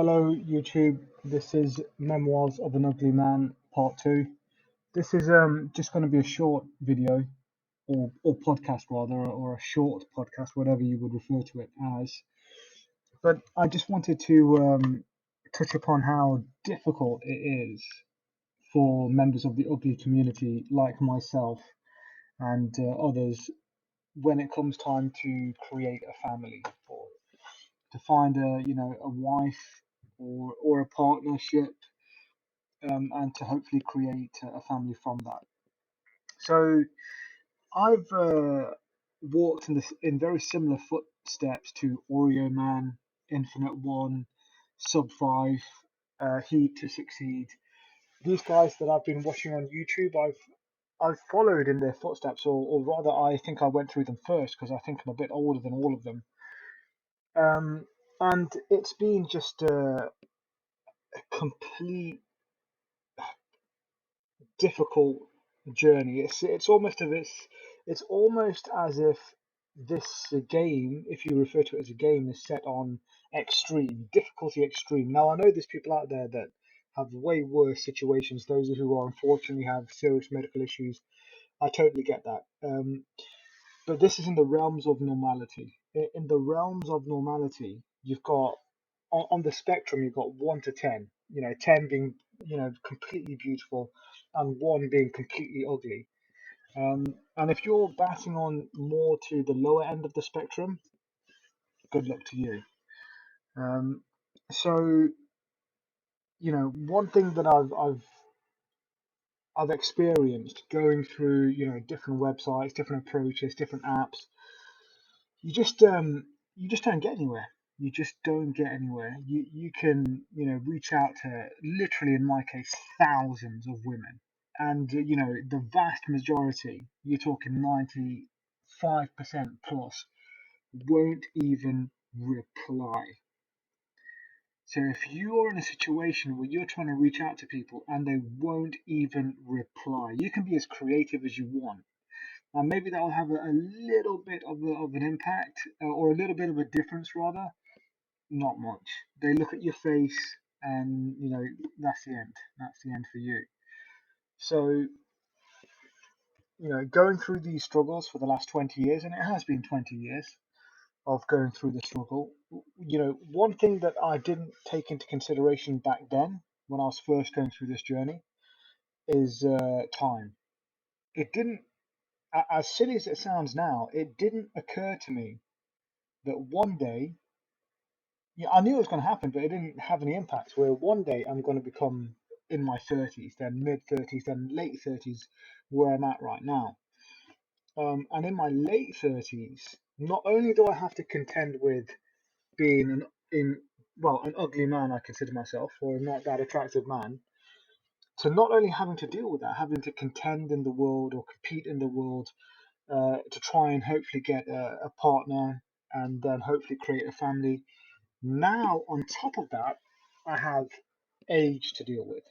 Hello YouTube, this is Memoirs of an Ugly Man Part 2. This is just going to be a short video or podcast rather, or a short podcast, whatever you would refer to it as. But I just wanted to touch upon how difficult it is for members of the ugly community like myself and others when it comes time to create a family or to find a wife or a partnership, and to hopefully create a family from that. So I've walked in very similar footsteps to Oreo Man, Infinite One, Sub Five, Heat to Succeed. These guys that I've been watching on YouTube, I've followed in their footsteps, or rather, I think I went through them first because I think I'm a bit older than all of them. Um, and it's been just a complete difficult journey. It's almost as if this game, if you refer to it as a game, is set on extreme difficulty, extreme. Now I know there's people out there that have way worse situations. Those who are unfortunately have serious medical issues. I totally get that. But this is in the realms of normality. In the realms of normality, you've got on the spectrum, you've got 1 to 10. 10 being completely beautiful, and one being completely ugly. And if you're batting on more to the lower end of the spectrum, good luck to you. Um, so one thing that I've experienced going through different websites, different approaches, different apps, you just you just don't get anywhere. You just don't get anywhere. You can reach out to, literally in my case, thousands of women, and the vast majority, you're talking 95% plus, won't even reply. So if you are in a situation where you're trying to reach out to people and they won't even reply, you can be as creative as you want. And maybe that'll have a little bit of an impact, or a little bit of a difference rather. Not much. They look at your face and that's the end. That's the end for you. So going through these struggles for the last 20 years, and it has been 20 years of going through the struggle. One thing that I didn't take into consideration back then when I was first going through this journey is time. It didn't, as silly as it sounds now, it didn't occur to me that one day, yeah, I knew it was going to happen, but it didn't have any impact. Where one day I'm going to become in my 30s, then mid 30s, then late 30s, where I'm at right now. And in my late 30s, not only do I have to contend with being an ugly man, I consider myself, or not that attractive man, to not only having to deal with that, having to contend in the world or compete in the world, to try and hopefully get a partner and then hopefully create a family. Now, on top of that, I have age to deal with.